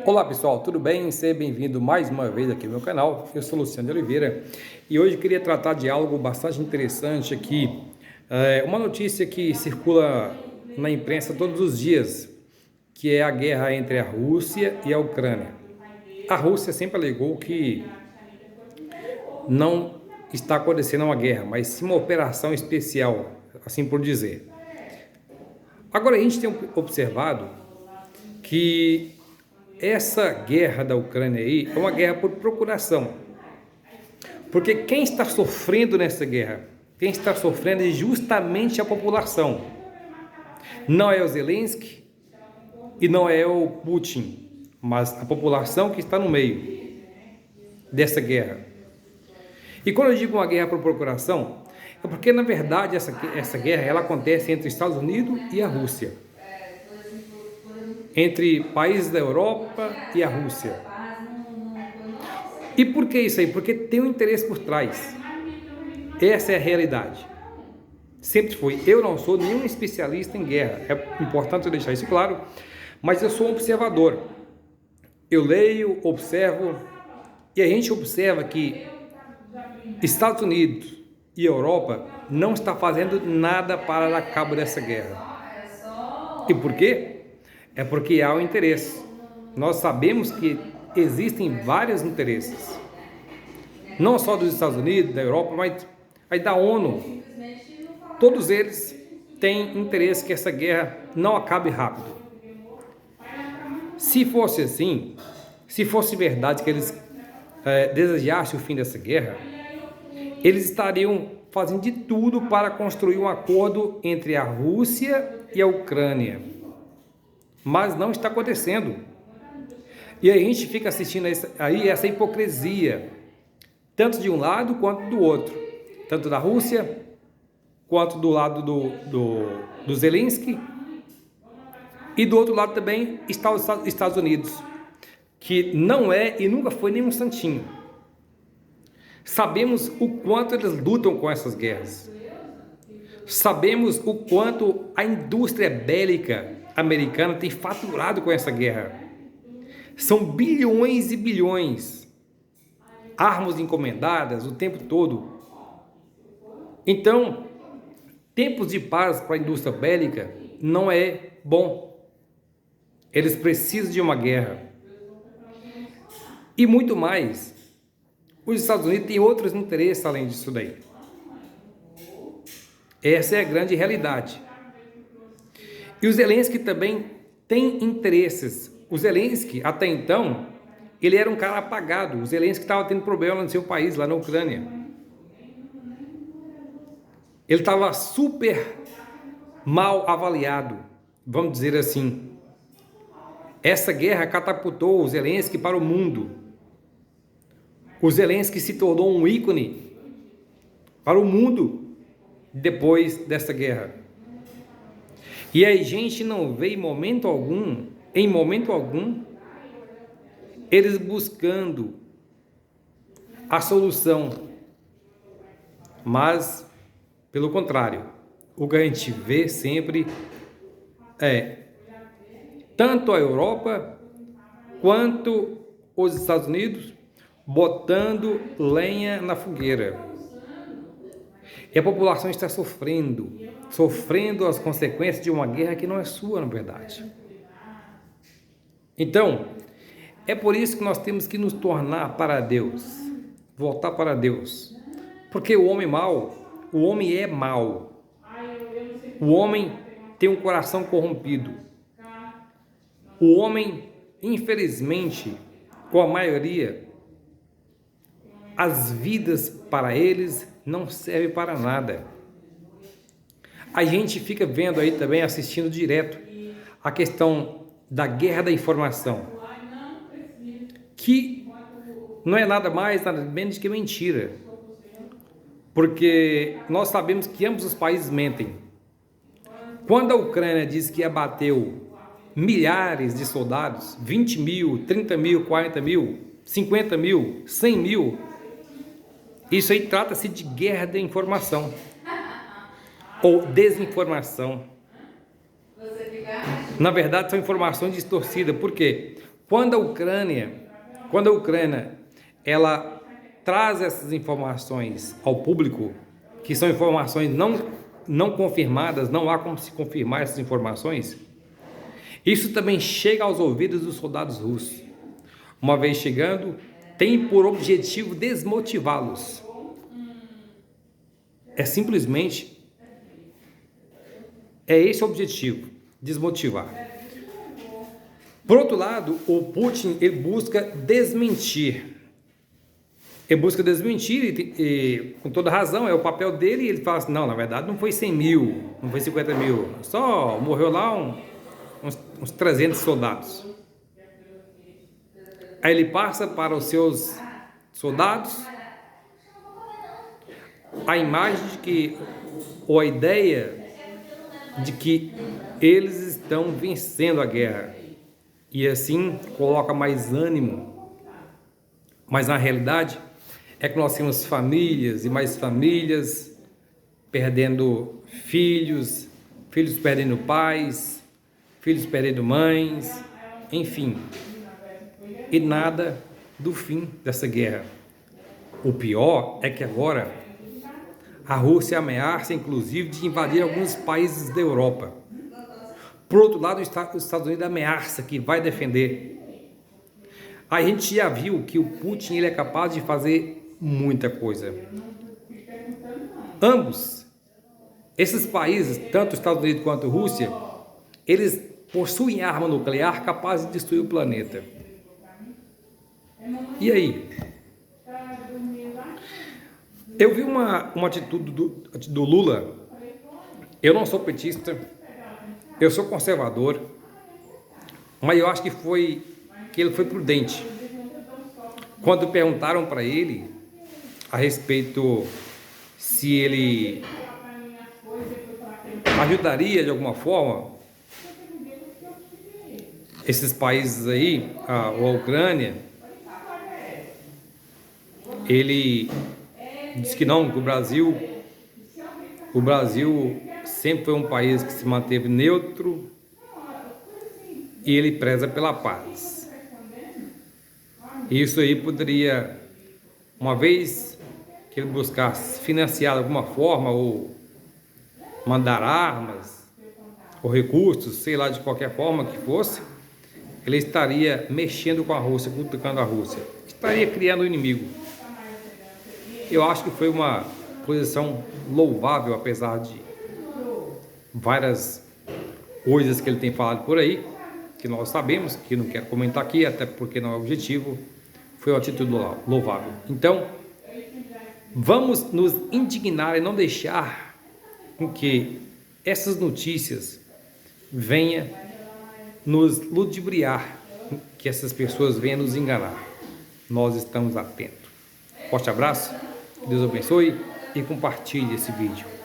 Olá pessoal, tudo bem? Seja bem-vindo mais uma vez aqui no meu canal. Eu sou Luciano de Oliveira e hoje eu queria tratar de algo bastante interessante aqui. Uma notícia que circula na imprensa todos os dias, que é a guerra entre a Rússia e a Ucrânia. A Rússia sempre alegou que não está acontecendo uma guerra, mas sim uma operação especial, assim por dizer. Agora a gente tem observado que essa guerra da Ucrânia aí é uma guerra por procuração. Porque quem está sofrendo nessa guerra? Quem está sofrendo é justamente a população. Não é o Zelensky e não é o Putin, mas a população que está no meio dessa guerra. E quando eu digo uma guerra por procuração, é porque na verdade essa guerra ela acontece entre os Estados Unidos e a Rússia. Entre países da Europa e a Rússia. E por que isso aí? Porque tem um interesse por trás. Essa é a realidade. Sempre foi. Eu não sou nenhum especialista em guerra. É importante eu deixar isso claro. Mas eu sou um observador. Eu leio, observo. E a gente observa que Estados Unidos e Europa não estão fazendo nada para dar cabo dessa guerra. E por quê? É porque há um interesse. Nós sabemos que existem vários interesses. Não só dos Estados Unidos, da Europa, mas da ONU. Todos eles têm interesse que essa guerra não acabe rápido. Se fosse assim, se fosse verdade que eles desejassem o fim dessa guerra, eles estariam fazendo de tudo para construir um acordo entre a Rússia e a Ucrânia. Mas não está acontecendo. E a gente fica assistindo aí essa hipocrisia, tanto de um lado quanto do outro, tanto da Rússia quanto do lado do Zelensky, e do outro lado também está os Estados Unidos, que não é e nunca foi nenhum santinho. Sabemos o quanto eles lutam com essas guerras. Sabemos o quanto a indústria bélica americana tem faturado com essa guerra. São bilhões e bilhões. Armas encomendadas o tempo todo. Então, tempos de paz para a indústria bélica não é bom. Eles precisam de uma guerra. E muito mais. Os Estados Unidos têm outros interesses além disso daí. Essa é a grande realidade. E o Zelensky também tem interesses. O Zelensky, até então, ele era um cara apagado. O Zelensky estava tendo problema no seu país, lá na Ucrânia. Ele estava super mal avaliado, vamos dizer assim. Essa guerra catapultou o Zelensky para o mundo. O Zelensky se tornou um ícone para o mundo depois dessa guerra. E a gente não vê em momento algum, eles buscando a solução. Mas, pelo contrário, o que a gente vê sempre é tanto a Europa quanto os Estados Unidos botando lenha na fogueira. E a população está sofrendo as consequências de uma guerra que não é sua, na verdade. Então, é por isso que nós temos que nos tornar para Deus, voltar para Deus. Porque o homem é mau. O homem tem um coração corrompido. O homem, infelizmente, com a maioria, as vidas para eles não servem para nada. A gente fica vendo aí também, assistindo direto, a questão da guerra da informação, que não é nada mais, nada menos que mentira. Porque nós sabemos que ambos os países mentem. Quando a Ucrânia diz que abateu milhares de soldados, 20 mil, 30 mil, 40 mil, 50 mil, 100 mil, isso aí trata-se de guerra da informação ou desinformação. Na verdade, são informações distorcidas. Por quê? Quando a Ucrânia ela traz essas informações ao público, que são informações não confirmadas, não há como se confirmar essas informações, isso também chega aos ouvidos dos soldados russos. Uma vez chegando, tem por objetivo desmotivá-los. É simplesmente, é esse o objetivo, desmotivar. Por outro lado, o Putin ele busca desmentir. Ele busca desmentir e com toda razão, é o papel dele, e ele fala assim, não, na verdade não foi 100 mil, não foi 50 mil, só morreu lá uns 300 soldados. Aí ele passa para os seus soldados a imagem de que, ou a ideia de que eles estão vencendo a guerra. E assim coloca mais ânimo. Mas na realidade é que nós temos famílias e mais famílias perdendo filhos, filhos perdendo pais, filhos perdendo mães, enfim. E nada do fim dessa guerra. O pior é que agora a Rússia ameaça inclusive de invadir alguns países da Europa. Por outro lado, os Estados Unidos ameaça que vai defender. A gente já viu que o Putin ele é capaz de fazer muita coisa. Ambos, esses países, tanto os Estados Unidos quanto a Rússia, eles possuem arma nuclear capaz de destruir o planeta. E aí? Eu vi uma atitude do Lula. Eu não sou petista. Eu sou conservador, mas eu acho que ele foi prudente. Quando perguntaram para ele a respeito se ele ajudaria de alguma forma esses países aí, a Ucrânia, ele disse que não, que o Brasil sempre foi um país que se manteve neutro e ele preza pela paz. Isso aí poderia, uma vez que ele buscasse financiar de alguma forma ou mandar armas ou recursos, sei lá, de qualquer forma que fosse, ele estaria mexendo com a Rússia, cutucando a Rússia, estaria criando um inimigo. Eu acho que foi uma posição louvável, apesar de várias coisas que ele tem falado por aí, que nós sabemos, que não quero comentar aqui, até porque não é objetivo, foi uma atitude louvável. Então, vamos nos indignar e não deixar com que essas notícias venham nos ludibriar, que essas pessoas venham nos enganar. Nós estamos atentos. Forte abraço, Deus abençoe e compartilhe esse vídeo.